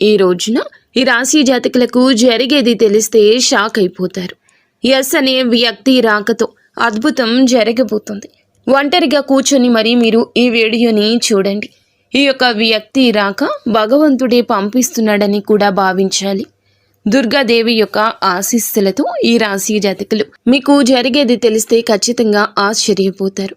ఈ రోజున ఈ రాశి జాతకులకు జరిగేది తెలిస్తే షాక్ అయిపోతారు. ఎస్ అనే వ్యక్తి రాకతో అద్భుతం జరగబోతుంది. ఒంటరిగా కూర్చొని మరి మీరు ఈ వీడియోని చూడండి. ఈ యొక్క వ్యక్తి రాక భగవంతుడే పంపిస్తున్నాడని కూడా భావించాలి. దుర్గాదేవి యొక్క ఆశీస్సులతో ఈ రాశి జాతకులు మీకు జరిగేది తెలిస్తే ఖచ్చితంగా ఆశ్చర్యపోతారు.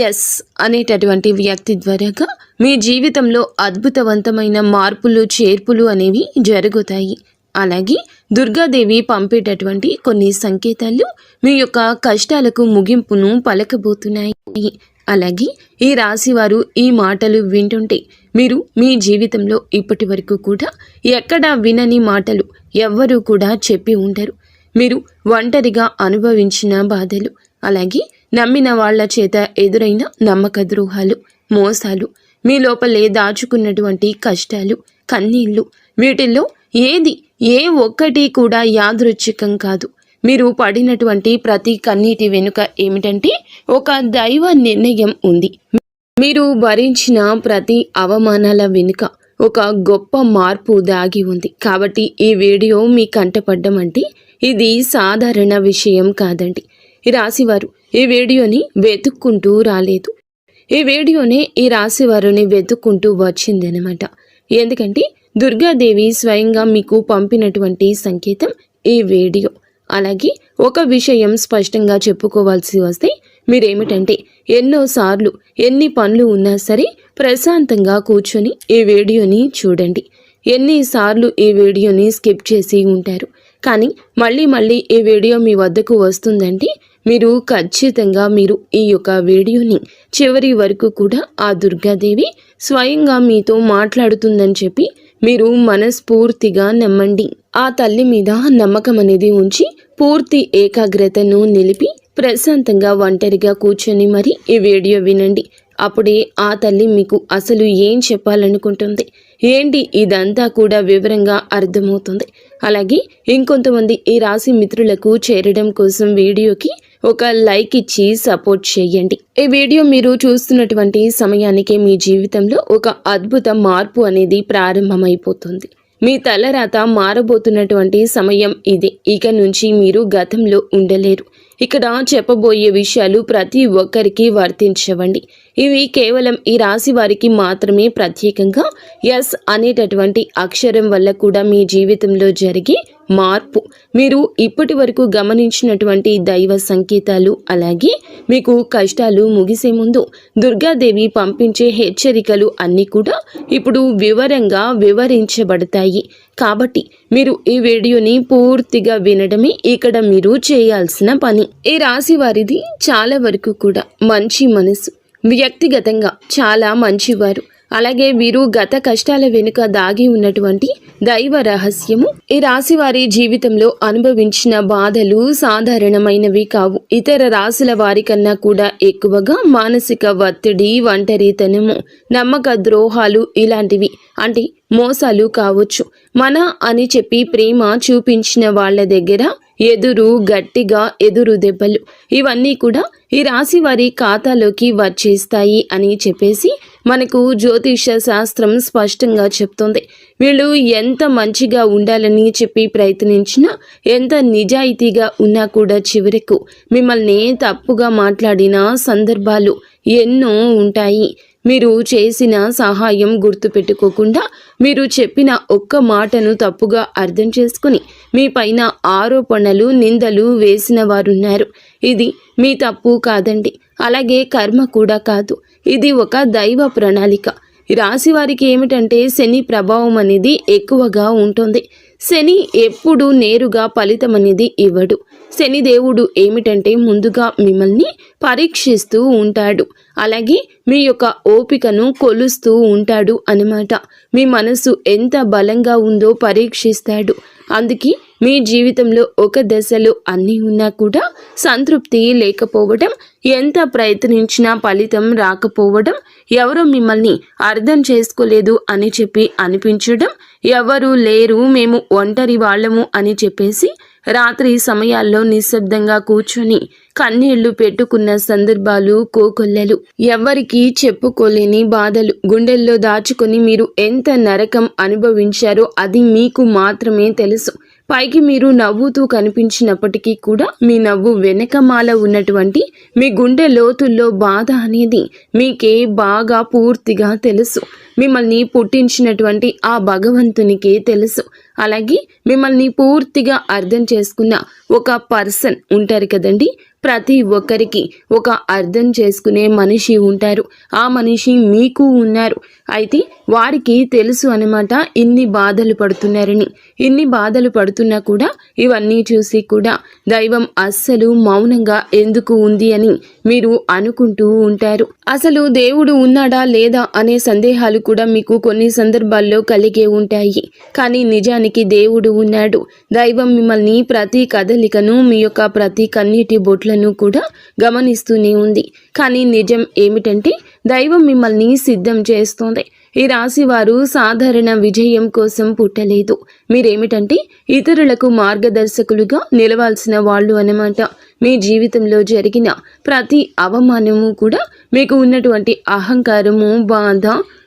ఎస్ అనేటటువంటి వ్యక్తి ద్వారాగా మీ జీవితంలో అద్భుతవంతమైన మార్పులు చేర్పులు అనేవి జరుగుతాయి. అలాగే దుర్గాదేవి పంపేటటువంటి కొన్ని సంకేతాలు మీ యొక్క కష్టాలకు ముగింపును పలకబోతున్నాయి. అలాగే ఈ రాశి వారు ఈ మాటలు వింటుంటే మీరు మీ జీవితంలో ఇప్పటి వరకు కూడా ఎక్కడా వినని మాటలు ఎవ్వరూ కూడా చెప్పి ఉండరు. మీరు ఒంటరిగా అనుభవించిన బాధలు, అలాగే నమ్మిన వాళ్ల చేత ఎదురైన నమ్మక ద్రోహాలు, మోసాలు, మీ లోపలే దాచుకున్నటువంటి కష్టాలు, కన్నీళ్లు, వీటిల్లో ఏ ఒక్కటి కూడా యాదృచ్ఛికం కాదు. మీరు పడినటువంటి ప్రతి కన్నీటి వెనుక ఏమిటంటే ఒక దైవ నిర్ణయం ఉంది. మీరు భరించిన ప్రతి అవమానాల వెనుక ఒక గొప్ప మార్పు దాగి ఉంది. కాబట్టి ఈ వీడియో మీ కంటపడ్డం అంటే ఇది సాధారణ విషయం కాదండి. ఈ రాశివారు ఈ వీడియోని వెతుక్కుంటూ రాలేదు. ఈ వీడియోనే ఈ రాశివారిని వెతుక్కుంటూ వచ్చిందనమాట. ఎందుకంటే దుర్గాదేవి స్వయంగా మీకు పంపినటువంటి సంకేతం ఈ వీడియో. అలాగే ఒక విషయం స్పష్టంగా చెప్పుకోవాల్సి వస్తే మీరేమిటంటే ఎన్నోసార్లు ఎన్ని పనులు ఉన్నా సరే ప్రశాంతంగా కూర్చొని ఈ వీడియోని చూడండి. ఎన్నిసార్లు ఈ వీడియోని స్కిప్ చేసి ఉంటారు. కానీ మళ్ళీ ఈ వీడియో మీ వద్దకు వస్తుందంటే మీరు ఖచ్చితంగా ఈ యొక్క వీడియోని చివరి వరకు కూడా ఆ దుర్గాదేవి స్వయంగా మీతో మాట్లాడుతుందని చెప్పి మీరు మనస్ఫూర్తిగా నమ్మండి. ఆ తల్లి మీద నమ్మకం అనేది ఉంచి పూర్తి ఏకాగ్రతను నిలిపి ప్రశాంతంగా ఒంటరిగా కూర్చొని మరి ఈ వీడియో వినండి. అప్పుడే ఆ తల్లి మీకు అసలు ఏం చెప్పాలనుకుంటుంది ఏంటి ఇదంతా కూడా వివరంగా అర్థమవుతుంది. అలాగే ఇంకొంతమంది ఈ రాశి మిత్రులకు చేరడం కోసం వీడియోకి ఒక లైక్ ఇచ్చి సపోర్ట్ చేయండి. ఈ వీడియో మీరు చూస్తున్నటువంటి సమయానికి మీ జీవితంలో ఒక అద్భుత మార్పు అనేది ప్రారంభమైపోతుంది. మీ తలరాత మారబోతున్నటువంటి సమయం ఇది. ఇక నుంచి మీరు గతంలో ఉండలేరు. ఇక్కడ చెప్పబోయే విషయాలు ప్రతి ఒక్కరికి వర్తించవండి. ఇవి కేవలం ఈ రాశి వారికి మాత్రమే ప్రత్యేకంగా ఎస్ అనేటటువంటి అక్షరం వల్ల కూడా మీ జీవితంలో జరిగే మార్పు, మీరు ఇప్పటి వరకు గమనించినటువంటి దైవ సంకేతాలు, అలాగే మీకు కష్టాలు ముగిసే ముందు దుర్గాదేవి పంపించే హెచ్చరికలు అన్నీ కూడా ఇప్పుడు వివరంగా వివరించబడతాయి. కాబట్టి మీరు ఈ వీడియోని పూర్తిగా వినడమే ఇక్కడ మీరు చేయాల్సిన పని. ఈ రాశి వారిది చాలా వరకు కూడా మంచి మనసు, వ్యక్తిగతంగా చాలా మంచివారు. అలాగే వీరు గత కష్టాల వెనుక దాగి ఉన్నటువంటి దైవ రహస్యము. ఈ రాశి వారి జీవితంలో అనుభవించిన బాధలు సాధారణమైనవి కావు. ఇతర రాశుల వారి కన్నా కూడా ఎక్కువగా మానసిక ఒత్తిడి, ఒంటరితనము, నమ్మక ద్రోహాలు ఇలాంటివి, అంటే మోసాలు కావచ్చు. మన అని చెప్పి ప్రేమ చూపించిన వాళ్ళ దగ్గర గట్టిగా ఎదురు దెబ్బలు, ఇవన్నీ కూడా ఈ రాశి వారి ఖాతాలోకి వచ్చేస్తాయి అని చెప్పేసి మనకు జ్యోతిష శాస్త్రం స్పష్టంగా చెప్తోంది. వీళ్ళు ఎంత మంచిగా ఉండాలని చెప్పి ప్రయత్నించినా, ఎంత నిజాయితీగా ఉన్నా కూడా చివరకు మిమ్మల్ని తప్పుగా మాట్లాడిన సందర్భాలు ఎన్నో ఉంటాయి. మీరు చేసిన సహాయం గుర్తుపెట్టుకోకుండా మీరు చెప్పిన ఒక్క మాటను తప్పుగా అర్థం చేసుకుని మీ పైన ఆరోపణలు, నిందలు వేసిన వారున్నారు. ఇది మీ తప్పు కాదండి. అలాగే కర్మ కూడా కాదు. ఇది ఒక దైవ ప్రణాళిక. రాశి వారికి ఏమిటంటే శని ప్రభావం అనేది ఎక్కువగా ఉంటుంది. శని ఎప్పుడు నేరుగా ఫలితం అనేది ఇవ్వడు. శని దేవుడు ఏమిటంటే ముందుగా మిమ్మల్ని పరీక్షిస్తూ ఉంటాడు. అలాగే మీ యొక్క ఓపికను కొలుస్తూ ఉంటాడు అన్నమాట. మీ మనసు ఎంత బలంగా ఉందో పరీక్షిస్తాడు. అందుకే మీ జీవితంలో ఒక దశలో అన్నీ ఉన్నా కూడా సంతృప్తి లేకపోవడం, ఎంత ప్రయత్నించినా ఫలితం రాకపోవడం, ఎవరో మిమ్మల్ని అర్థం చేసుకోలేదు అని చెప్పి అనిపించడం, ఎవరు లేరు మేము ఒంటరి వాళ్ళము అని చెప్పేసి రాత్రి సమయాల్లో నిశ్శబ్దంగా కూర్చొని కన్నీళ్లు పెట్టుకున్న సందర్భాలు కోకొల్లలు. ఎవ్వరికీ చెప్పుకోలేని బాధలు గుండెల్లో దాచుకొని మీరు ఎంత నరకం అనుభవించారో అది మీకు మాత్రమే తెలుసు. పైకి మీరు నవ్వుతూ కనిపించినప్పటికీ కూడా మీ నవ్వు వెనకమాల ఉన్నటువంటి మీ గుండె లోతుల్లో బాధ అనేది మీకే బాగా పూర్తిగా తెలుసు. మిమ్మల్ని పుట్టించినటువంటి ఆ భగవంతునికే తెలుసు. అలాగే మిమ్మల్ని పూర్తిగా అర్థం చేసుకున్న ఒక పర్సన్ ఉంటారు కదండి. ప్రతి ఒక్కరికి ఒక అర్థం చేసుకునే మనిషి ఉంటారు. ఆ మనిషి మీకు ఉన్నారు. అయితే వారికి తెలుసు అన్నమాట ఇన్ని బాధలు పడుతున్నారని. ఇన్ని బాధలు పడుతున్నా కూడా ఇవన్నీ చూసి కూడా దైవం అస్సలు మౌనంగా ఎందుకు ఉంది అని మీరు అనుకుంటూ ఉంటారు. అసలు దేవుడు ఉన్నాడా లేదా అనే సందేహాలు కూడా మీకు కొన్ని సందర్భాల్లో కలిగే ఉంటాయి. కానీ నిజానికి దేవుడు ఉన్నాడు. దైవం మిమ్మల్ని ప్రతి కదలికను, మీ యొక్క ప్రతి కన్నీటి బొట్లను కూడా గమనిస్తూనే ఉంది. కానీ నిజం ఏమిటంటే దైవం మిమ్మల్ని సిద్ధం చేస్తోంది. ఈ రాశి వారు సాధారణ విజయం కోసం పుట్టలేదు. మీరేమిటంటే ఇతరులకు మార్గదర్శకులుగా నిలవాల్సిన వాళ్ళు అన్నమాట. మీ జీవితంలో జరిగిన ప్రతి అవమానము కూడా మీకు ఉన్నటువంటి అహంకారము, బాధ,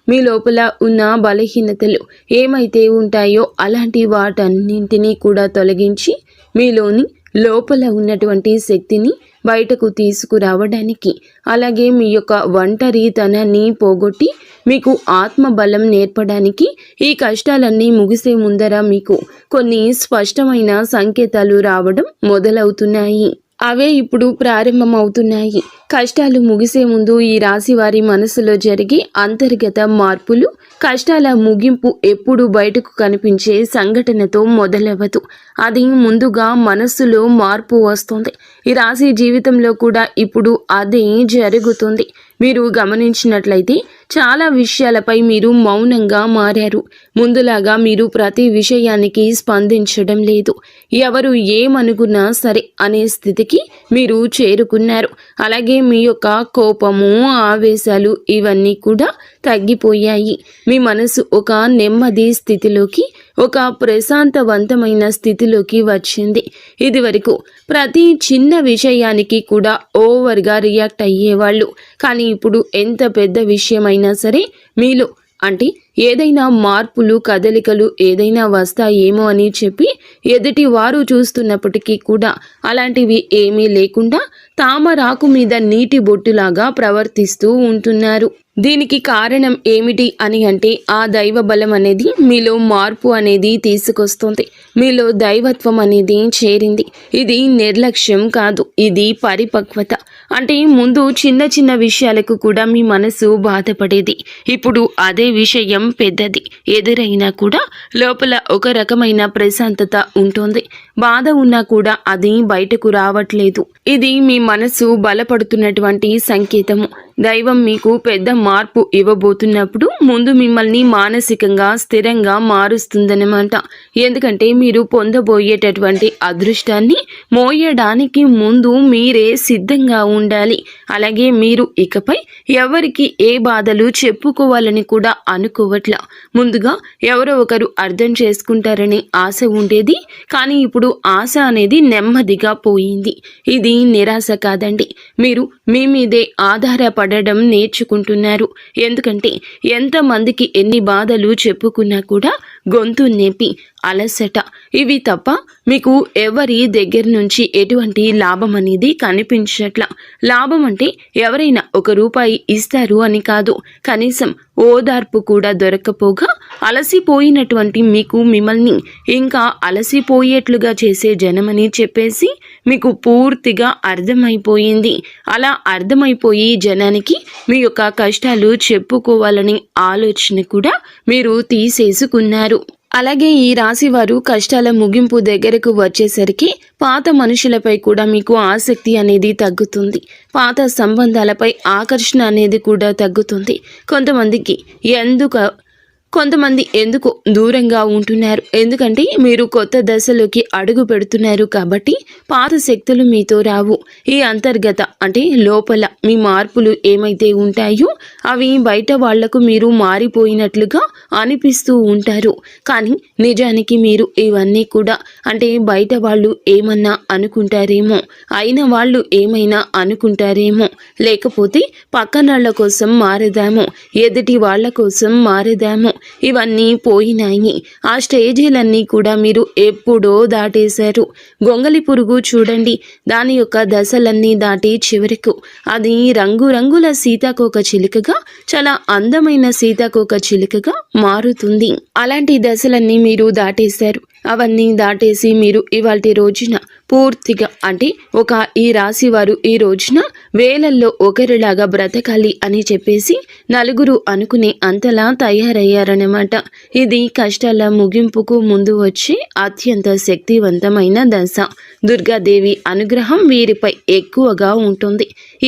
మీ లోపల ఉన్న బలహీనతలు ఏమైతే ఉంటాయో అలాంటి వాటన్నింటినీ కూడా తొలగించి మీలోని లోపల ఉన్నటువంటి శక్తిని బయటకు తీసుకురావడానికి, అలాగే మీ యొక్క ఒంటరితనాన్ని పోగొట్టి మీకు ఆత్మబలం నేర్పడానికి ఈ కష్టాలన్నీ ముగిసే ముందర మీకు కొన్ని స్పష్టమైన సంకేతాలు రావడం మొదలవుతున్నాయి. అవే ఇప్పుడు ప్రారంభమవుతున్నాయి. కష్టాలు ముగిసే ముందు ఈ రాశి వారి మనసులో జరిగే అంతర్గత మార్పులు, కష్టాల ముగింపు ఎప్పుడు బయటకు కనిపించే సంఘటనతో మొదలవ్వదు. అది ముందుగా మనస్సులో మార్పు వస్తుంది. ఈ రాశి జీవితంలో కూడా ఇప్పుడు అదే జరుగుతుంది. మీరు గమనించినట్లయితే చాలా విషయాలపై మీరు మౌనంగా మారారు. ముందులాగా మీరు ప్రతి విషయానికి స్పందించడం లేదు. ఎవరు ఏమనుకున్నా సరే అనే స్థితికి మీరు చేరుకున్నారు. అలాగే మీ యొక్క కోపము, ఆవేశాలు ఇవన్నీ కూడా తగ్గిపోయాయి. మీ మనసు ఒక నెమ్మది స్థితిలోకి, ఒక ప్రశాంతవంతమైన స్థితిలోకి వచ్చింది. ఇది వరకు ప్రతి చిన్న విషయానికి కూడా ఓవర్గా రియాక్ట్ అయ్యేవాళ్ళు. కానీ ఇప్పుడు ఎంత పెద్ద విషయమైనా సరే మీలో అంటే ఏదైనా మార్పులు, కదలికలు ఏదైనా వస్తాయేమో అని చెప్పి ఎదుటి వారు చూస్తున్నప్పటికీ కూడా అలాంటివి ఏమీ లేకుండా తామరాకు మీద నీటి బొట్టులాగా ప్రవర్తిస్తూ ఉంటున్నారు. దీనికి కారణం ఏమిటి అని అంటే ఆ దైవ బలం అనేది మీలో మార్పు అనేది తీసుకొస్తుంది. మీలో దైవత్వం అనేది చేరింది. ఇది నిర్లక్ష్యం కాదు, ఇది పరిపక్వత. అంటే ముందు చిన్న చిన్న విషయాలకు కూడా మీ మనసు బాధపడేది. ఇప్పుడు అదే విషయం పెద్దది ఎదురైనా కూడా లోపల ఒక రకమైన ప్రశాంతత ఉంటుంది. బాధ ఉన్నా కూడా అది బయటకు రావట్లేదు. ఇది మీ మనసు బలపడుతున్నటువంటి సంకేతము. దైవం మీకు పెద్ద మార్పు ఇవ్వబోతున్నప్పుడు ముందు మిమ్మల్ని మానసికంగా స్థిరంగా మారుస్తుందన్నమాట. ఎందుకంటే మీరు పొందబోయేటటువంటి అదృష్టాన్ని మోయడానికి ముందు మీరే సిద్ధంగా ఉండాలి. అలాగే మీరు ఇకపై ఎవరికి ఏ బాధలు చెప్పుకోవాలని కూడా అనుకోవట్లా. ముందుగా ఎవరో ఒకరు అర్థం చేసుకుంటారని ఆశ ఉండేది. కానీ ఇప్పుడు ఆశ అనేది నెమ్మదిగా పోయింది. ఇది నిరాశ కాదండి. మీరు మీ మీదే ఆధారపడడం నేర్చుకుంటున్నారు. ఎందుకంటే ఎంతమందికి ఎన్ని బాధలు చెప్పుకున్నా కూడా గొంతు నేపి అలసట ఇవి తప్ప మీకు ఎవరి దగ్గర నుంచి ఎటువంటి లాభం అనేది కనిపించట్లా. లాభం అంటే ఎవరైనా ₹1 ఇస్తారు అని కాదు, కనీసం ఓదార్పు కూడా దొరకపోగా అలసిపోయినటువంటి మీకు మిమ్మల్ని ఇంకా అలసిపోయేట్లుగా చేసే జనమని చెప్పేసి మీకు పూర్తిగా అర్థమైపోయింది. అలా అర్థమైపోయి జనానికి మీ యొక్క కష్టాలు చెప్పుకోవాలని ఆలోచన కూడా మీరు తీసేసుకున్నారు. అలాగే ఈ రాశి వారు కష్టాల ముగింపు దగ్గరకు వచ్చేసరికి పాత మనుషులపై కూడా మీకు ఆసక్తి అనేది తగ్గుతుంది. పాత సంబంధాలపై ఆకర్షణ అనేది కూడా తగ్గుతుంది. కొంతమందికి కొంతమంది ఎందుకు దూరంగా ఉంటున్నారు, ఎందుకంటే మీరు కొత్త దశలోకి అడుగు పెడుతున్నారు కాబట్టి పాత శక్తులు మీతో రావు. ఈ అంతర్గత అంటే లోపల మీ మార్పులు ఏమైతే ఉంటాయో అవి బయట వాళ్లకు మీరు మారిపోయినట్లుగా అనిపిస్తూ ఉంటారు. కానీ నిజానికి మీరు ఇవన్నీ కూడా అంటే బయట వాళ్ళు ఏమన్నా అనుకుంటారేమో, అయిన వాళ్ళు ఏమైనా అనుకుంటారేమో, లేకపోతే పక్కనళ్ళ కోసం మారదాము, ఎదుటి వాళ్ళ కోసం మారదాము, ఇవన్నీ పోయినాయి. ఆ స్టేజీలన్నీ కూడా మీరు ఎప్పుడో దాటేశారు. గొంగలి పురుగు చూడండి, దాని యొక్క దశలన్నీ దాటి చివరకు అది రంగురంగుల సీతాకోక చిలుకగా, చాలా అందమైన సీతాకోక చిలుకగా మారుతుంది. అలాంటి దశలన్నీ మీరు దాటేశారు. అవన్నీ దాటేసి మీరు ఇవాల్టి రోజున పూర్తిగా అంటే ఒక ఈ రాశి వారు ఈ రోజున వేలల్లో ఒకరిలాగా బ్రతకాలి అని చెప్పేసి నలుగురు అనుకునే అంతలా తయారయ్యారన్నమాట. ఇది కష్టాల ముగింపుకు ముందు వచ్చే అత్యంత శక్తివంతమైన దశ. దుర్గాదేవి అనుగ్రహం వీరిపై ఎక్కువగా ఉంటుంది.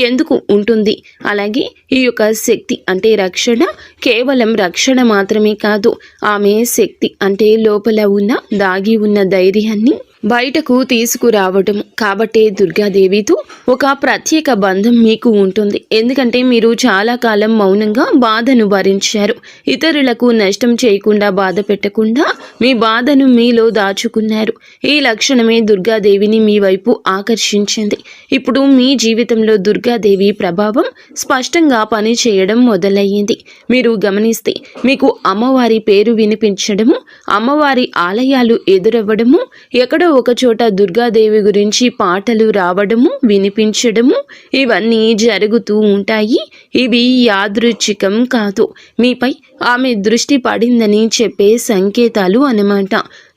ఎందుకు ఉంటుంది? అలాగే ఈ యొక్క శక్తి అంటే రక్షణ కేవలం రక్షణ మాత్రమే కాదు, ఆమె శక్తి అంటే లోపల ఉన్న దాగి ఉన్న ధైర్యాన్ని బయటకు తీసుకురావటం. కాబట్టే దుర్గాదేవితో ఒక ప్రత్యేక బంధం మీకు ఉంటుంది. ఎందుకంటే మీరు చాలా కాలం మౌనంగా బాధను భరించారు. ఇతరులకు నష్టం చేయకుండా బాధ పెట్టకుండా మీ బాధను మీలో దాచుకున్నారు. ఈ లక్షణమే దుర్గాదేవిని మీ వైపు ఆకర్షించింది. ఇప్పుడు మీ జీవితంలో దుర్గాదేవి ప్రభావం స్పష్టంగా పనిచేయడం మొదలయ్యింది. మీరు గమనిస్తే మీకు అమ్మవారి పేరు వినిపించడము, అమ్మవారి ఆలయాలు ఎదురవ్వడము, ఎక్కడో ఒక చోట దుర్గాదేవి గురించి పాటలు రావడము, వినిపించడము, ఇవన్నీ జరుగుతూ ఉంటాయి. ఇవి యాదృచ్ఛికం కాదు, మీపై ఆమె దృష్టి పడిందని చెప్పే సంకేతాలు అన్నమాట.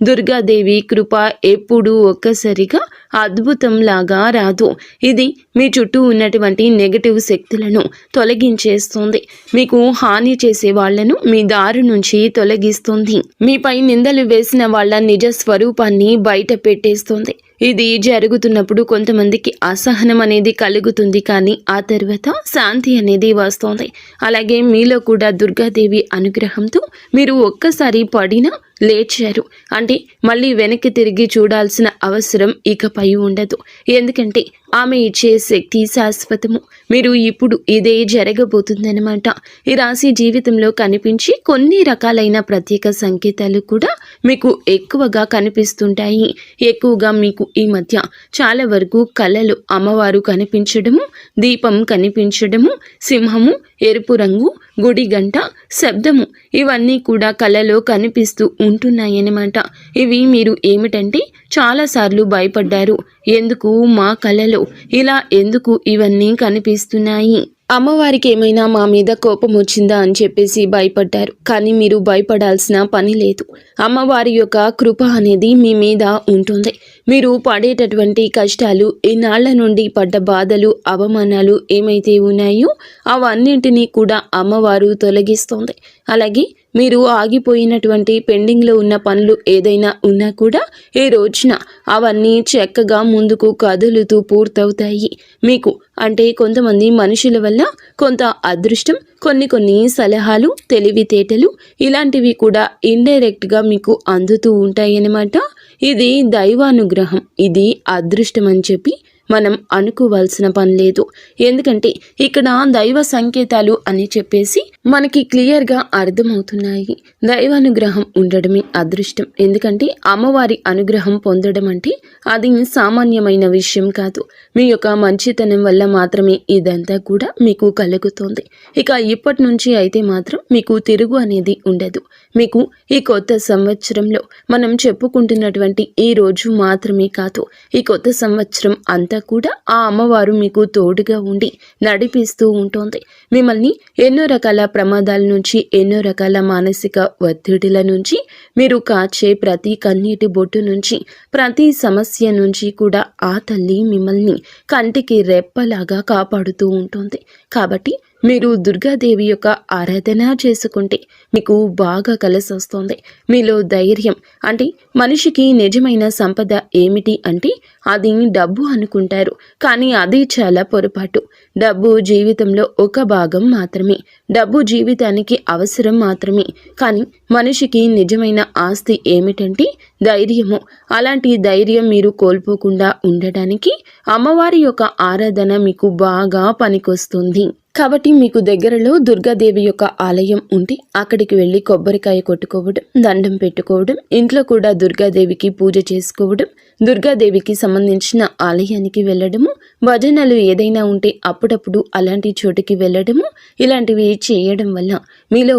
దుర్గాదేవి కృప ఎప్పుడూ ఒక్కసారిగా అద్భుతంలాగా రాదు. ఇది మీ చుట్టూ ఉన్నటువంటి నెగటివ్ శక్తులను తొలగించేస్తుంది. మీకు హాని చేసే వాళ్లను మీ దారి నుంచి తొలగిస్తుంది. మీపై నిందలు వేసిన వాళ్ళ నిజ స్వరూపాన్ని బయట పెట్టేస్తుంది. ఇది జరుగుతున్నప్పుడు కొంతమందికి అసహనం అనేది కలుగుతుంది, కానీ ఆ తర్వాత శాంతి అనేది వస్తుంది. అలాగే మీలో కూడా దుర్గాదేవి అనుగ్రహంతో మీరు ఒక్కసారి పడినా లేచారు అంటే మళ్ళీ వెనక్కి తిరిగి చూడాల్సిన అవసరం ఇకపై ఉండదు. ఎందుకంటే ఆమె ఇచ్చే శక్తి శాశ్వతము. మీరు ఇప్పుడు ఇదే జరగబోతుందన్నమాట. ఈ రాశి జీవితంలో కనిపించి కొన్ని రకాలైన ప్రత్యేక సంకేతాలు కూడా మీకు ఎక్కువగా కనిపిస్తుంటాయి. ఎక్కువగా మీకు ఈ మధ్య చాలా వరకు కళలు అమ్మవారు కనిపించడము, దీపం కనిపించడము, సింహము, ఎరుపు రంగు, గుడి గంట, శబ్దము, ఇవన్నీ కూడా కళలో కనిపిస్తూ ఉంటున్నాయన్నమాట. ఇవి మీరు ఏమిటంటే చాలాసార్లు భయపడ్డారు. ఎందుకు మా కళలో ఇలా ఎందుకు ఇవన్నీ కనిపిస్తున్నాయి, అమ్మవారికి ఏమైనా మా మీద కోపం వచ్చిందా అని చెప్పేసి భయపడ్డారు. కానీ మీరు భయపడాల్సిన పని లేదు. అమ్మవారి యొక్క కృప అనేది మీ మీద ఉంటుంది. మీరు పడేటటువంటి కష్టాలు, ఇన్నాళ్ల నుండి పడ్డ బాధలు, అవమానాలు ఏమైతే ఉన్నాయో అవన్నింటినీ కూడా అమ్మవారు తొలగిస్తుంది. అలాగే మీరు ఆగిపోయినటువంటి పెండింగ్లో ఉన్న పనులు ఏదైనా ఉన్నా కూడా ఈ రోజున అవన్నీ చక్కగా ముందుకు కదులుతూ పూర్తవుతాయి. మీకు అంటే కొంతమంది మనుషుల వల్ల కొంత అదృష్టం, కొన్ని సలహాలు, తెలివితేటలు ఇలాంటివి కూడా ఇండైరెక్ట్గా మీకు అందుతూ ఉంటాయన్నమాట. ఇది దైవానుగ్రహం, ఇది అదృష్టం అని చెప్పి మనం అనుకోవాల్సిన పని లేదు. ఎందుకంటే ఇక్కడ దైవ సంకేతాలు అని చెప్పేసి మనకి క్లియర్గా అర్థమవుతున్నాయి. దైవానుగ్రహం ఉండడమే అదృష్టం. ఎందుకంటే అమ్మవారి అనుగ్రహం పొందడం అంటే అది సామాన్యమైన విషయం కాదు. మీ యొక్క మంచితనం వల్ల మాత్రమే ఇదంతా కూడా మీకు కలుగుతుంది. ఇక ఇప్పటి నుంచి అయితే మాత్రం మీకు తిరుగు అనేది ఉండదు. మీకు ఈ కొత్త సంవత్సరంలో మనం చెప్పుకుంటున్నటువంటి ఈ రోజు మాత్రమే కాదు, ఈ కొత్త సంవత్సరం అంతా కూడా ఆ అమ్మవారు మీకు తోడుగా ఉండి నడిపిస్తూ ఉంటుంది. మిమ్మల్ని ఎన్నో రకాల ప్రమాదాల నుంచి, ఎన్నో రకాల మానసిక ఒత్తిడిల నుంచి, మీరు కాచే ప్రతి కన్నీటి బొట్టు నుంచి, ప్రతి సమస్య నుంచి కూడా ఆ తల్లి మిమ్మల్ని కంటికి రెప్పలాగా కాపాడుతూ ఉంటుంది. కాబట్టి మీరు దుర్గాదేవి యొక్క ఆరాధన చేసుకుంటే మీకు బాగా కలిసొస్తుంది. మీలో ధైర్యం అంటే మనిషికి నిజమైన సంపద ఏమిటి అంటే అది డబ్బు అనుకుంటారు. కానీ అది చాలా పొరపాటు. డబ్బు జీవితంలో ఒక భాగం మాత్రమే. డబ్బు జీవితానికి అవసరం మాత్రమే. కానీ మనిషికి నిజమైన ఆస్తి ఏమిటంటే ధైర్యము. అలాంటి ధైర్యం మీరు కోల్పోకుండా ఉండడానికి అమ్మవారి యొక్క ఆరాధన మీకు బాగా పనికొస్తుంది. కాబట్టి మీకు దగ్గరలో దుర్గాదేవి యొక్క ఆలయం ఉంటే అక్కడికి వెళ్ళి కొబ్బరికాయ కొట్టుకోవడం, దండం పెట్టుకోవడం, ఇంట్లో కూడా దుర్గాదేవికి పూజ చేసుకోవడం, దుర్గాదేవికి సంబంధించిన ఆలయానికి వెళ్ళడము, భజనలు ఏదైనా ఉంటే అప్పుడప్పుడు అలాంటి చోటుకి వెళ్ళడము, ఇలాంటివి చేయడం వల్ల మీలో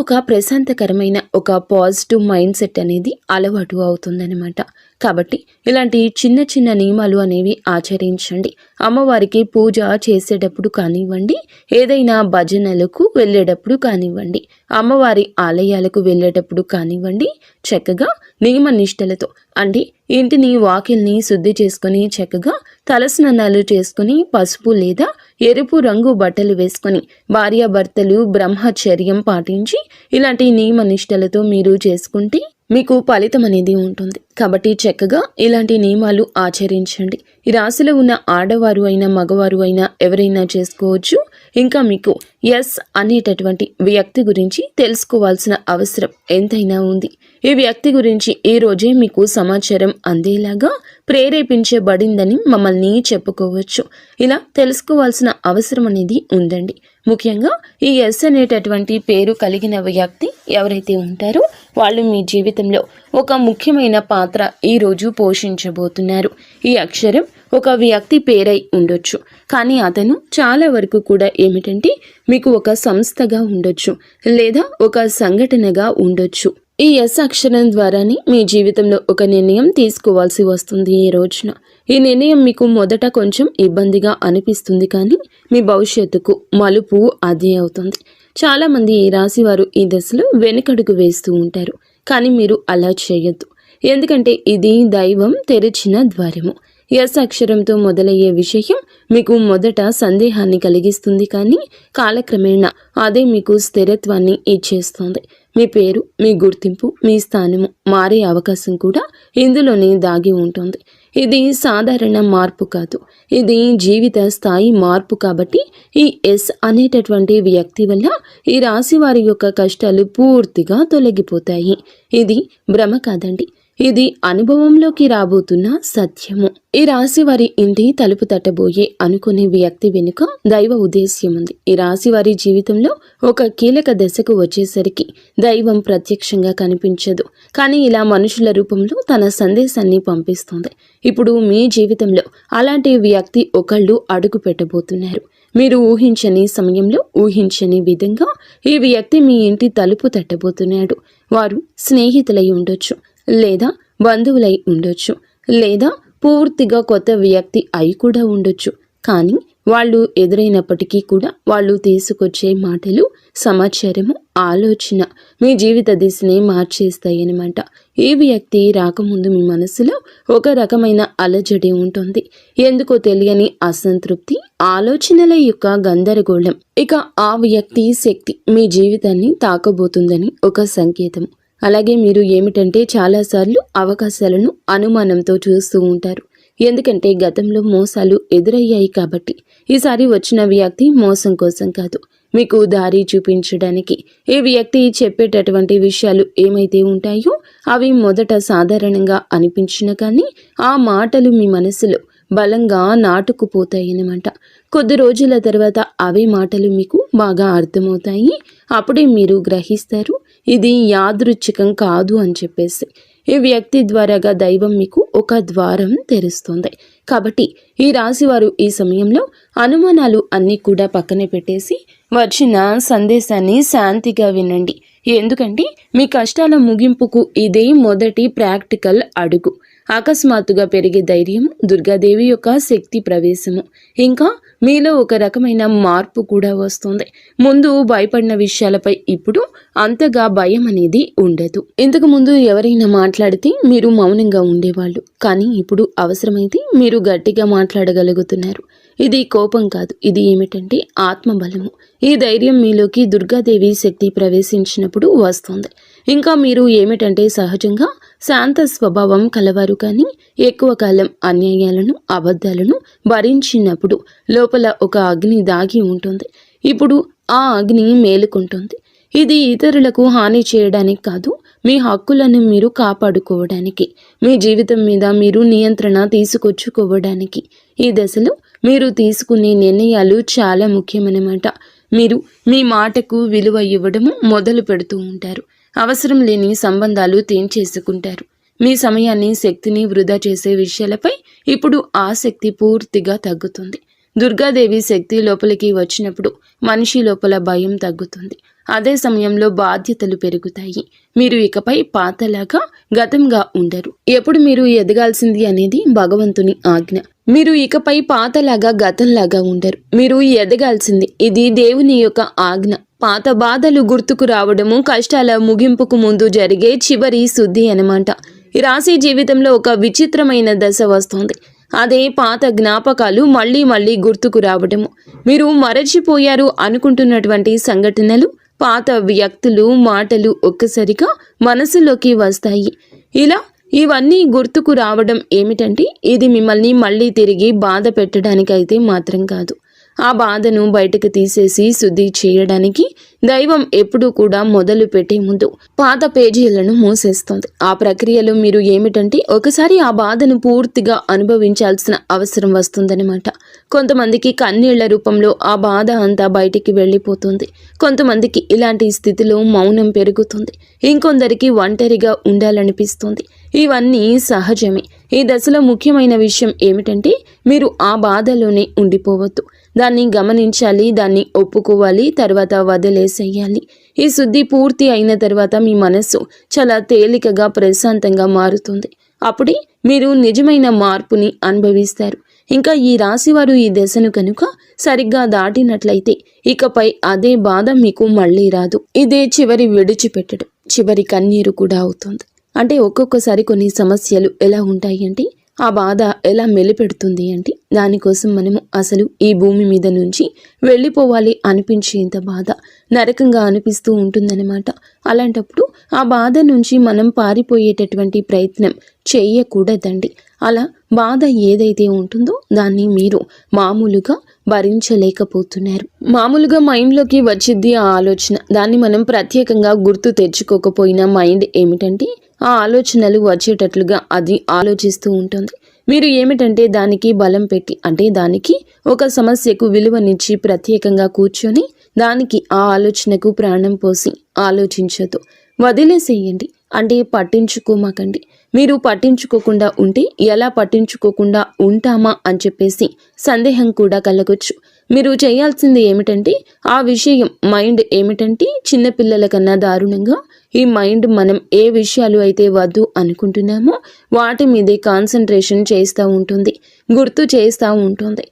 ఒక ప్రశాంతకరమైన ఒక పాజిటివ్ మైండ్ సెట్ అనేది అలవాటు అవుతుందన్నమాట. కాబట్టి ఇలాంటి చిన్న చిన్న నియమాలు అనేవి ఆచరించండి. అమ్మవారికి పూజ చేసేటప్పుడు కానివ్వండి, ఏదైనా భజనలకు వెళ్ళేటప్పుడు కానివ్వండి, అమ్మవారి ఆలయాలకు వెళ్ళేటప్పుడు కానివ్వండి, చక్కగా నియమ నిష్టలతో అంటే ఇంటిని వాకిల్ని శుద్ధి చేసుకొని చక్కగా తలస్నానాలు చేసుకుని పసుపు లేదా ఎరుపు రంగు బట్టలు వేసుకొని భార్యాభర్తలు బ్రహ్మచర్యం పాటించి ఇలాంటి నియమ నిష్టలతో మీరు చేసుకుంటే మీకు ఫలితం అనేది ఉంటుంది. కాబట్టి చక్కగా ఇలాంటి నియమాలు ఆచరించండి. ఈ రాశిలో ఉన్న ఆడవారు అయినా మగవారు అయినా ఎవరైనా చేసుకోవచ్చు. ఇంకా మీకు ఎస్ అనేటటువంటి వ్యక్తి గురించి తెలుసుకోవాల్సిన అవసరం ఎంతైనా ఉంది. ఈ వ్యక్తి గురించి ఈ రోజే మీకు సమాచారం అందేలాగా ప్రేరేపించబడిందని మమ్మల్ని చెప్పుకోవచ్చు. ఇలా తెలుసుకోవాల్సిన అవసరం అనేది ఉందండి. ముఖ్యంగా ఈ ఎస్ అనేటటువంటి పేరు కలిగిన వ్యక్తి ఎవరైతే ఉంటారో వాళ్ళు మీ జీవితంలో ఒక ముఖ్యమైన పాత్ర ఈరోజు పోషించబోతున్నారు. ఈ అక్షరం ఒక వ్యక్తి పేరై ఉండొచ్చు, కానీ అతను చాలా వరకు కూడా ఏమిటంటే మీకు ఒక సంస్థగా ఉండొచ్చు లేదా ఒక సంఘటనగా ఉండొచ్చు. ఈ ఎస్ అక్షరం ద్వారానే మీ జీవితంలో ఒక నిర్ణయం తీసుకోవాల్సి వస్తుంది. ఈ రోజున ఈ నిర్ణయం మీకు మొదట కొంచెం ఇబ్బందిగా అనిపిస్తుంది, కానీ మీ భవిష్యత్తుకు మలుపు అదే అవుతుంది. చాలామంది ఈ రాశి వారు ఈ దశలో వెనుకడుగు వేస్తూ ఉంటారు, కానీ మీరు అలా చేయొద్దు. ఎందుకంటే ఇది దైవం తెరిచిన ద్వారము. ఎస్ అక్షరంతో మొదలయ్యే విషయం మీకు మొదట సందేహాన్ని కలిగిస్తుంది, కానీ కాలక్రమేణా అదే మీకు స్థిరత్వాన్ని ఇచ్చేస్తుంది. మీ పేరు, మీ గుర్తింపు, మీ స్థానము మారే అవకాశం కూడా ఇందులోనే దాగి ఉంటుంది. ఇది సాధారణ మార్పు కాదు, ఇది జీవిత స్థాయి మార్పు. కాబట్టి ఈ ఎస్ అనేటటువంటి వ్యక్తి వల్ల ఈ రాశి వారి యొక్క కష్టాలు పూర్తిగా తొలగిపోతాయి. ఇది భ్రమ కాదండి, ఇది అనుభవంలోకి రాబోతున్న సత్యము. ఈ రాశి వారి ఇంటి తలుపు తట్టబోయే అనుకునే వ్యక్తి వెనుక దైవ ఉద్దేశ్యం ఉంది. ఈ రాశి వారి జీవితంలో ఒక కీలక దశకు వచ్చేసరికి దైవం ప్రత్యక్షంగా కనిపించదు, కానీ ఇలా మనుషుల రూపంలో తన సందేశాన్ని పంపిస్తుంది. ఇప్పుడు మీ జీవితంలో అలాంటి వ్యక్తి ఒకళ్ళు అడుగు పెట్టబోతున్నారు. మీరు ఊహించని సమయంలో ఊహించని విధంగా ఈ వ్యక్తి మీ ఇంటి తలుపు తట్టబోతున్నాడు. వారు స్నేహితులై ఉండొచ్చు, లేదా బంధువులై ఉండొచ్చు, లేదా పూర్తిగా కొత్త వ్యక్తి అయి కూడా ఉండొచ్చు. కానీ వాళ్ళు ఎదురైనప్పటికీ కూడా వాళ్ళు తీసుకొచ్చే మాటలు, సమాచారము, ఆలోచన మీ జీవిత దిశని మార్చేస్తాయన్నమాట. ఈ వ్యక్తి రాకముందు మీ మనసులో ఒక రకమైన అలజడి ఉంటుంది. ఎందుకో తెలియని అసంతృప్తి, ఆలోచనల యొక్క గందరగోళం. ఇక ఆ వ్యక్తి శక్తి మీ జీవితాన్ని తాకబోతుందని ఒక సంకేతం. అలాగే మీరు ఏమిటంటే చాలాసార్లు అవకాశాలను అనుమానంతో చూస్తూ ఉంటారు. ఎందుకంటే గతంలో మోసాలు ఎదురయ్యాయి కాబట్టి. ఈసారి వచ్చిన వ్యక్తి మోసం కోసం కాదు, మీకు దారి చూపించడానికి. ఈ వ్యక్తి చెప్పేటటువంటి విషయాలు ఏమైతే ఉంటాయో అవి మొదట సాధారణంగా అనిపించిన కానీ ఆ మాటలు మీ మనసులో బలంగా నాటుకుపోతాయన్నమాట. కొద్ది రోజుల తర్వాత అవే మాటలు మీకు బాగా అర్థమవుతాయి. అప్పుడే మీరు గ్రహిస్తారు ఇది యాదృచ్ఛికం కాదు అని చెప్పేసి. ఈ వ్యక్తి ద్వారాగా దైవం మీకు ఒక ద్వారం తెరుస్తుంది. కాబట్టి ఈ రాశివారు ఈ సమయంలో అనుమానాలు అన్నీ కూడా పక్కనే పెట్టేసి వచ్చిన సందేశాన్ని శాంతిగా వినండి. ఎందుకంటే మీ కష్టాల ముగింపుకు ఇదే మొదటి ప్రాక్టికల్ అడుగు. అకస్మాత్తుగా పెరిగే ధైర్యం, దుర్గాదేవి యొక్క శక్తి ప్రవేశము, ఇంకా మీలో ఒక రకమైన మార్పు కూడా వస్తుంది. ముందు భయపడిన విషయాలపై ఇప్పుడు అంతగా భయం అనేది ఉండదు. ఇంతకు ముందు ఎవరైనా మాట్లాడితే మీరు మౌనంగా ఉండేవాళ్ళు, కానీ ఇప్పుడు అవసరమైతే మీరు గట్టిగా మాట్లాడగలుగుతున్నారు. ఇది కోపం కాదు, ఇది ఏమిటంటే ఆత్మబలము. ఈ ధైర్యం మీలోకి దుర్గాదేవి శక్తి ప్రవేశించినప్పుడు వస్తుంది. ఇంకా మీరు ఏమిటంటే సహజంగా శాంత స్వభావం కలవారు, కానీ ఎక్కువ కాలం అన్యాయాలను అబద్ధాలను భరించినప్పుడు లోపల ఒక అగ్ని దాగి ఉంటుంది. ఇప్పుడు ఆ అగ్ని మేలుకుంటుంది. ఇది ఇతరులకు హాని చేయడానికి కాదు, మీ హక్కులను మీరు కాపాడుకోవడానికి, మీ జీవితం మీద మీరు నియంత్రణ తీసుకొచ్చుకోవడానికి. ఈ దశలో మీరు తీసుకునే నిర్ణయాలు చాలా ముఖ్యమన్నమాట. మీరు మీ మాటకు విలువ ఇవ్వడము మొదలు పెడుతూ ఉంటారు. అవసరం లేని సంబంధాలు తెంచేసుకుంటారు. మీ సమయాన్ని శక్తిని వృధా చేసే విషయాలపై ఇప్పుడు ఆసక్తి పూర్తిగా తగ్గుతుంది. దుర్గాదేవి శక్తి లోపలికి వచ్చినప్పుడు మనిషి లోపల భయం తగ్గుతుంది. అదే సమయంలో బాధ్యతలు పెరుగుతాయి. మీరు ఇకపై పాతలాగా గతంగా ఉండరు. ఎప్పుడు మీరు ఎదగాల్సింది అనేది భగవంతుని ఆజ్ఞ. మీరు ఇకపై పాతలాగా గతంలాగా ఉండరు. మీరు ఎదగాల్సింది, ఇది దేవుని యొక్క ఆజ్ఞ. పాత బాధలు గుర్తుకు రావడము కష్టాల ముగింపుకు ముందు జరిగే చివరి శుద్ధి అన్నమాట. ఈ రాశి జీవితంలో ఒక విచిత్రమైన దశ వస్తుంది. అదే పాత జ్ఞాపకాలు మళ్ళీ మళ్ళీ గుర్తుకు రావడము. మీరు మరచిపోయారు అనుకుంటున్నటువంటి సంఘటనలు, పాత వ్యక్తులు, మాటలు ఒక్కసారిగా మనసులోకి వస్తాయి. ఇలా ఇవన్నీ గుర్తుకు రావడం ఏమిటంటే ఇది మిమ్మల్ని మళ్ళీ తిరిగి బాధ పెట్టడానికైతే మాత్రం కాదు. ఆ బాధను బయటకు తీసేసి శుద్ధి చేయడానికి దైవం ఎప్పుడూ కూడా మొదలు పెట్టే ముందు పాత పేజీలను మూసేస్తుంది. ఆ ప్రక్రియలో మీరు ఏమిటంటే ఒకసారి ఆ బాధను పూర్తిగా అనుభవించాల్సిన అవసరం వస్తుందన్నమాట. కొంతమందికి కన్నీళ్ల రూపంలో ఆ బాధ అంతా బయటికి వెళ్ళిపోతుంది. కొంతమందికి ఇలాంటి స్థితిలో మౌనం పెరుగుతుంది. ఇంకొందరికి ఒంటరిగా ఉండాలనిపిస్తుంది. ఇవన్నీ సహజమే. ఈ దశలో ముఖ్యమైన విషయం ఏమిటంటే మీరు ఆ బాధలోనే ఉండిపోవద్దు. దాన్ని గమనించాలి, దాన్ని ఒప్పుకోవాలి, తర్వాత వదిలేసేయాలి. ఈ శుద్ధి పూర్తి అయిన తర్వాత మీ మనస్సు చాలా తేలికగా ప్రశాంతంగా మారుతుంది. అప్పుడే మీరు నిజమైన మార్పుని అనుభవిస్తారు. ఇంకా ఈ రాశివారు ఈ దశను కనుక సరిగ్గా దాటినట్లయితే ఇకపై అదే బాధ మీకు మళ్ళీ రాదు. ఇదే చివరి విడిచిపెట్టడం, చివరి కన్నీరు కూడా అవుతుంది. అంటే ఒక్కొక్కసారి కొన్ని సమస్యలు ఎలా ఉంటాయి అంటే ఆ బాధ ఎలా మెలిపెడుతుంది అంటే దానికోసం మనము అసలు ఈ భూమి మీద నుంచి వెళ్ళిపోవాలి అనిపించేంత బాధ నరకంగా అనిపిస్తూ ఉంటుందన్నమాట. అలాంటప్పుడు ఆ బాధ నుంచి మనం పారిపోయేటటువంటి ప్రయత్నం చేయకూడదండి. అలా బాధ ఏదైతే ఉంటుందో దాన్ని మీరు మామూలుగా భరించలేకపోతున్నారు. మామూలుగా మైండ్లోకి వచ్చింది ఆ ఆలోచన. దాన్ని మనం ప్రత్యేకంగా గుర్తు తెచ్చుకోకపోయినా మైండ్ ఏమిటంటే ఆ ఆలోచనలు వచ్చేటట్లుగా అది ఆలోచిస్తూ ఉంటుంది. మీరు ఏమిటంటే దానికి బలం పెట్టి, అంటే దానికి ఒక సమస్యకు విలువనిచ్చి ప్రత్యేకంగా కూర్చొని దానికి ఆ ఆలోచనకు ప్రాణం పోసి ఆలోచించదు, వదిలేసేయండి. అంటే పట్టించుకోమాకండి. మీరు పట్టించుకోకుండా ఉంటే ఎలా పట్టించుకోకుండా ఉంటామా అని చెప్పేసి సందేహం కూడా కలగొచ్చు. మీరు చేయాల్సింది ఏమిటంటే ఆ విషయం మైండ్ ఏమిటంటే చిన్నపిల్లల కన్నా దారుణంగా ఈ మైండ్ మనం ఏ విషయాలు అయితే వద్దు అనుకుంటున్నామో వాటి మీదే కాన్సన్ట్రేషన్ చేస్తూ ఉంటుంది, గుర్తు చేస్తూ ఉంటుంది.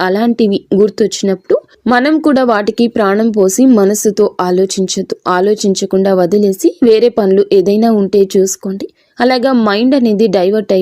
అలాంటివి గుర్తొచ్చినప్పుడు మనం కూడా వాటికి ప్రాణం పోసి మనస్సుతో ఆలోచించద్దు. ఆలోచించకుండా వదిలేసి వేరే పనులు ఏదైనా ఉంటే చూసుకోండి. అలాగా మైండ్ అనేది డైవర్ట్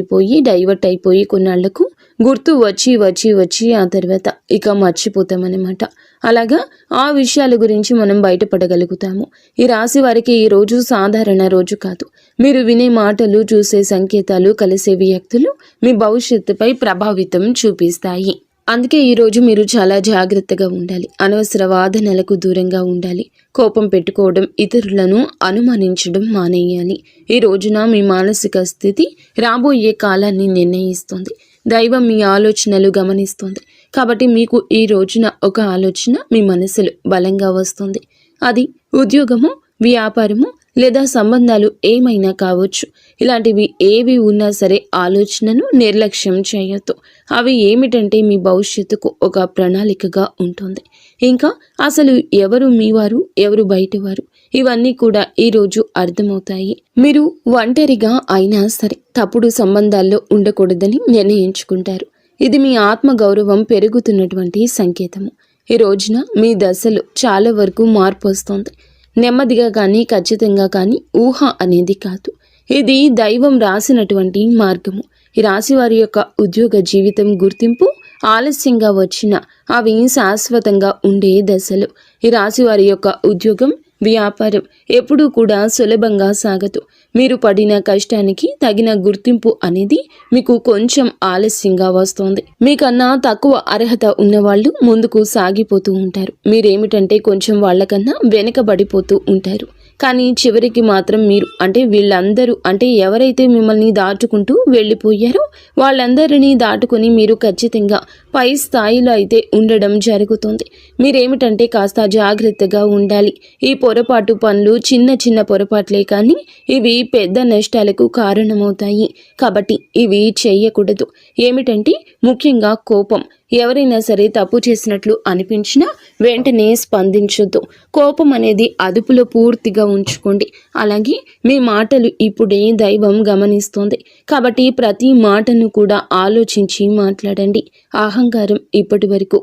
అయిపోయి కొన్నాళ్లకు గుర్తు వచ్చి ఆ తర్వాత ఇక మర్చిపోతామన్నమాట. అలాగా ఆ విషయాల గురించి మనం బయటపడగలుగుతాము. ఈ రాశి వారికి ఈ రోజు సాధారణ రోజు కాదు. మీరు వినే మాటలు, చూసే సంకేతాలు, కలిసే వ్యక్తులు మీ భవిష్యత్తుపై ప్రభావితం చూపిస్తాయి. అందుకే ఈరోజు మీరు చాలా జాగ్రత్తగా ఉండాలి. అనవసర వాదనలకు దూరంగా ఉండాలి. కోపం పెట్టుకోవడం, ఇతరులను అనుమానించడం మానేయాలి. ఈ రోజున మీ మానసిక స్థితి రాబోయే కాలాన్ని నిర్ణయిస్తుంది. దైవం మీ ఆలోచనలు గమనిస్తుంది. కాబట్టి మీకు ఈ రోజున ఒక ఆలోచన మీ మనసులో బలంగా వస్తుంది. అది ఉద్యోగము, వ్యాపారము లేదా సంబంధాలు ఏమైనా కావచ్చు. ఇలాంటివి ఏవి ఉన్నా సరే ఆలోచనను నిర్లక్ష్యం చేయొద్దు. అవి ఏమిటంటే మీ భవిష్యత్తుకు ఒక ప్రణాళికగా ఉంటుంది. ఇంకా అసలు ఎవరు మీవారు, ఎవరు బయటవారు, ఇవన్నీ కూడా ఈరోజు అర్థమవుతాయి. మీరు ఒంటరిగా అయినా సరే తప్పుడు సంబంధాల్లో ఉండకూడదని నిర్ణయించుకుంటారు. ఇది మీ ఆత్మ గౌరవం పెరుగుతున్నటువంటి సంకేతము. ఈ రోజున మీ దశలో చాలా వరకు మార్పు వస్తుంది. నెమ్మదిగా కానీ ఖచ్చితంగా కానీ ఊహ అనేది కాదు. ఇది దైవం రాసినటువంటి మార్గము. ఈ రాశి వారి యొక్క ఉద్యోగ జీవితం గుర్తింపు ఆలస్యంగా వచ్చినా అవి శాశ్వతంగా ఉండే దశలు. ఈ రాశి వారి యొక్క ఉద్యోగం, వ్యాపారం ఎప్పుడూ కూడా సులభంగా సాగదు. మీరు పడిన కష్టానికి తగిన గుర్తింపు అనేది మీకు కొంచెం ఆలస్యంగా వస్తుంది. మీకన్నా తక్కువ అర్హత ఉన్నవాళ్ళు ముందుకు సాగిపోతూ ఉంటారు. మీరేమిటంటే కొంచెం వాళ్ళకన్నా వెనకబడిపోతూ ఉంటారు. కానీ చివరికి మాత్రం మీరు వీళ్ళందరూ ఎవరైతే మిమ్మల్ని దాటుకుంటూ వెళ్ళిపోయారో వాళ్ళందరినీ దాటుకొని మీరు ఖచ్చితంగా పై స్థాయిలో అయితే ఉండడం జరుగుతుంది. మీరేమిటంటే కాస్త జాగ్రత్తగా ఉండాలి. ఈ పొరపాటు పనులు చిన్న చిన్న పొరపాట్లే కానీ ఇవి పెద్ద నష్టాలకు కారణమవుతాయి. కాబట్టి ఇవి చేయకూడదు. ఏమిటంటే ముఖ్యంగా కోపం. ఎవరైనా సరే తప్పు చేసినట్లు అనిపించినా వెంటనే స్పందించొద్దు. కోపం అనేది అదుపులో పూర్తిగా ఉంచుకోండి. అలాగే మీ మాటలు ఇప్పుడే దైవం గమనిస్తోంది. కాబట్టి ప్రతి మాటను కూడా ఆలోచించి మాట్లాడండి. అహంకారం ఇప్పటి వరకు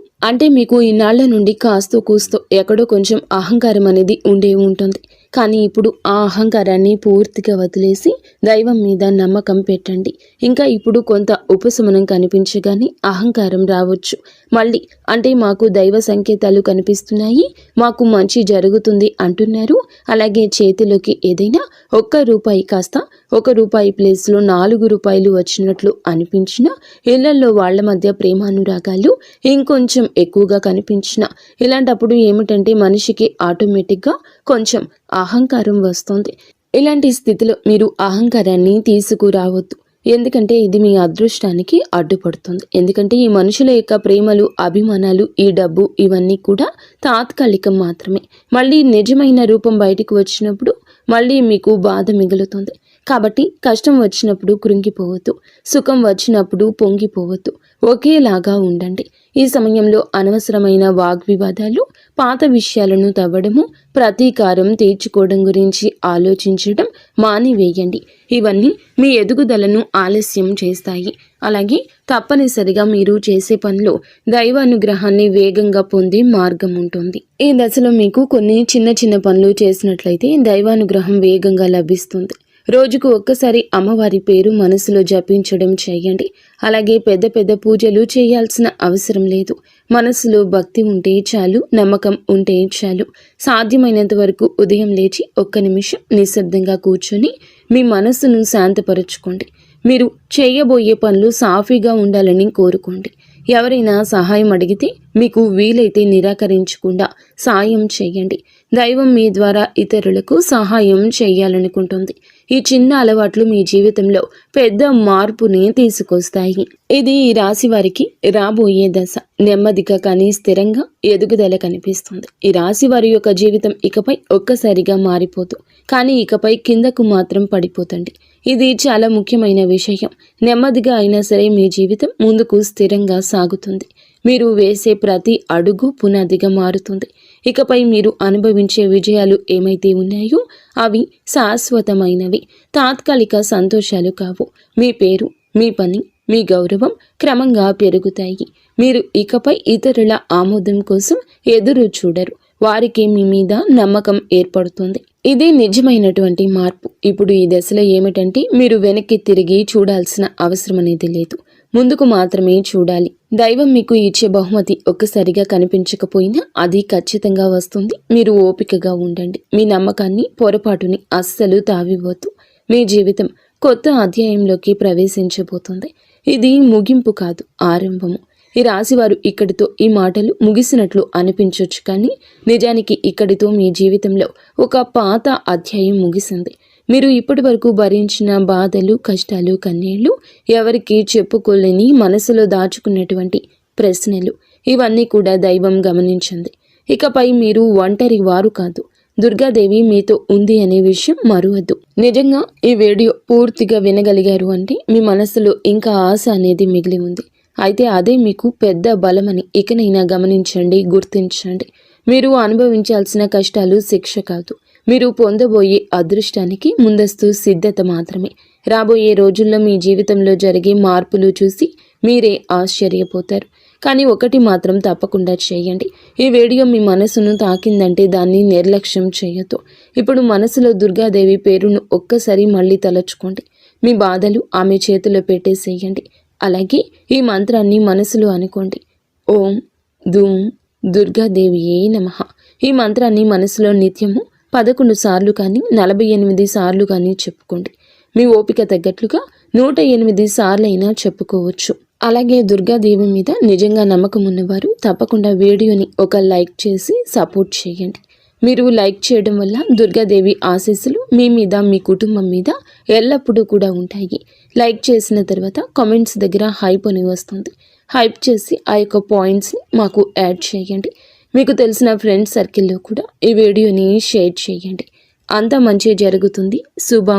మీకు ఇన్నాళ్ల నుండి కాస్తో కూస్తో ఎక్కడో కొంచెం అహంకారం అనేది ఉండే ఉంటుంది. కానీ ఇప్పుడు ఆ అహంకారాన్ని పూర్తిగా వదిలేసి దైవం మీద నమ్మకం పెట్టండి. ఇంకా ఇప్పుడు కొంత ఉపశమనం కనిపించగానే అహంకారం రావచ్చు. మళ్ళీ మాకు దైవ సంకేతాలు కనిపిస్తున్నాయి, మాకు మంచి జరుగుతుంది అంటున్నారు. అలాగే చేతిలోకి ఏదైనా ₹1 కాస్త ₹1 ప్లేస్లో ₹4 వచ్చినట్లు అనిపించినా, ఇళ్లలో వాళ్ల మధ్య ప్రేమానురాగాలు ఇంకొంచెం ఎక్కువగా కనిపించిన ఇలాంటప్పుడు ఏమిటంటే మనిషికి ఆటోమేటిక్గా కొంచెం అహంకారం వస్తుంది. ఇలాంటి స్థితిలో మీరు అహంకారాన్ని తీసుకురావద్దు. ఎందుకంటే ఇది మీ అదృష్టానికి అడ్డుపడుతుంది. ఎందుకంటే ఈ మనుషుల యొక్క ప్రేమలు, అభిమానాలు, ఈ డబ్బు ఇవన్నీ కూడా తాత్కాలికం మాత్రమే. మళ్ళీ నిజమైన రూపం బయటికి వచ్చినప్పుడు మళ్ళీ మీకు బాధ మిగులుతుంది. కాబట్టి కష్టం వచ్చినప్పుడు కృంగిపోవద్దు, సుఖం వచ్చినప్పుడు పొంగిపోవద్దు. ఒకేలాగా ఉండండి. ఈ సమయంలో అనవసరమైన వాగ్వివాదాలు, పాత విషయాలను తవ్వడము, ప్రతీకారం తీర్చుకోవడం గురించి ఆలోచించడం మానివేయండి. ఇవన్నీ మీ ఎదుగుదలను ఆలస్యం చేస్తాయి. అలాగే తప్పనిసరిగా మీరు చేసే పనిలో దైవానుగ్రహాన్ని వేగంగా పొందే మార్గం ఉంటుంది. ఈ దశలో మీకు కొన్ని చిన్న చిన్న పనులు చేసినట్లయితే దైవానుగ్రహం వేగంగా లభిస్తుంది. రోజుకు ఒక్కసారి అమ్మవారి పేరు మనసులో జపించడం చేయండి. అలాగే పెద్ద పెద్ద పూజలు చేయాల్సిన అవసరం లేదు. మనసులో భక్తి ఉంటే చాలు, నమ్మకం ఉంటే చాలు. సాధ్యమైనంత వరకు ఉదయం లేచి 1 నిమిషం నిశ్శబ్దంగా కూర్చొని మీ మనసును శాంతపరచుకోండి. మీరు చేయబోయే పనులు సాఫీగా ఉండాలని కోరుకోండి. ఎవరైనా సహాయం అడిగితే మీకు వీలైతే నిరాకరించకుండా సాయం చేయండి. దైవం మీ ద్వారా ఇతరులకు సహాయం చేయాలనుకుంటుంది. ఈ చిన్న అలవాట్లు మీ జీవితంలో పెద్ద మార్పుని తీసుకొస్తాయి. ఇది ఈ రాశి వారికి రాబోయే దశ. నెమ్మదిగా కానీ స్థిరంగా ఎదుగుదల కనిపిస్తుంది. ఈ రాశి వారి యొక్క జీవితం ఇకపై ఒక్కసారిగా మారిపోదు, కానీ ఇకపై కిందకు మాత్రం పడిపోతండి. ఇది చాలా ముఖ్యమైన విషయం. నెమ్మదిగా అయినా సరే మీ జీవితం ముందుకు స్థిరంగా సాగుతుంది. మీరు వేసే ప్రతి అడుగు పునాదిగా మారుతుంది. ఇకపై మీరు అనుభవించే విజయాలు ఏమైతే ఉన్నాయో అవి శాశ్వతమైనవి, తాత్కాలిక సంతోషాలు కావు. మీ పేరు, మీ పని, మీ గౌరవం క్రమంగా పెరుగుతాయి. మీరు ఇకపై ఇతరుల ఆమోదం కోసం ఎదురు చూడరు. వారికి మీ మీద నమ్మకం ఏర్పడుతుంది. ఇదే నిజమైనటువంటి మార్పు. ఇప్పుడు ఈ దశలో ఏమిటంటే మీరు వెనక్కి తిరిగి చూడాల్సిన అవసరం అనేది లేదు, ముందుకు మాత్రమే చూడాలి. దైవం మీకు ఇచ్చే బహుమతి ఒక్కసారిగా కనిపించకపోయినా అది ఖచ్చితంగా వస్తుంది. మీరు ఓపికగా ఉండండి. మీ నమ్మకాన్ని, పొరపాటుని అస్సలు తావివ్వద్దు. మీ జీవితం కొత్త అధ్యాయంలోకి ప్రవేశించబోతుంది. ఇది ముగింపు కాదు, ఆరంభము. ఈ రాశివారు ఇక్కడితో ఈ మాటలు ముగిసినట్లు అనిపించవచ్చు, కానీ నిజానికి ఇక్కడితో మీ జీవితంలో ఒక పాత అధ్యాయం ముగిసింది. మీరు ఇప్పటి వరకు భరించిన బాధలు, కష్టాలు, కన్నీళ్లు, ఎవరికి చెప్పుకోలేని మనసులో దాచుకున్నటువంటి ప్రశ్నలు, ఇవన్నీ కూడా దైవం గమనించింది. ఇకపై మీరు ఒంటరి వారు కాదు, దుర్గాదేవి మీతో ఉంది అనే విషయం మరువద్దు. నిజంగా ఈ వీడియో పూర్తిగా వినగలిగారు అంటే మీ మనసులో ఇంకా ఆశ అనేది మిగిలి ఉంది. అయితే అదే మీకు పెద్ద బలమని ఇకనైనా గమనించండి, గుర్తించండి. మీరు అనుభవించాల్సిన కష్టాలు శిక్ష కాదు, మీరు పొందబోయే అదృష్టానికి ముందస్తు సిద్ధత మాత్రమే. రాబోయే రోజుల్లో మీ జీవితంలో జరిగే మార్పులు చూసి మీరే ఆశ్చర్యపోతారు. కానీ ఒకటి మాత్రం తప్పకుండా చేయండి. ఈ వీడియో మీ మనసును తాకిందంటే దాన్ని నిర్లక్ష్యం చేయొద్దు. ఇప్పుడు మనసులో దుర్గాదేవి పేరును ఒక్కసారి మళ్ళీ తలచుకోండి. మీ బాధలు ఆమె చేతిలో పెట్టేసేయండి. అలాగే ఈ మంత్రాన్ని మనసులో అనుకోండి. ఓం ధూం దుర్గాదేవియే నమః. ఈ మంత్రాన్ని మనసులో నిత్యము 11 సార్లు కానీ 48 సార్లు కానీ చెప్పుకోండి. మీ ఓపిక తగ్గట్లుగా 108 సార్లైనా చెప్పుకోవచ్చు. అలాగే దుర్గాదేవి మీద నిజంగా నమ్మకం ఉన్నవారు తప్పకుండా వీడియోని ఒక లైక్ చేసి సపోర్ట్ చేయండి. మీరు లైక్ చేయడం వల్ల దుర్గాదేవి ఆశీస్సులు మీ మీద మీ కుటుంబం మీద ఎల్లప్పుడూ కూడా ఉంటాయి. లైక్ చేసిన తర్వాత కామెంట్స్ దగ్గర హైప్ అని వస్తుంది. హైప్ చేసి ఆ యొక్క పాయింట్స్ని మాకు యాడ్ చేయండి. మీకు తెలిసిన ఫ్రెండ్స్ సర్కిల్లో కూడా ఈ వీడియోని షేర్ చేయండి. అంతా మంచి జరుగుతుంది. శుభం.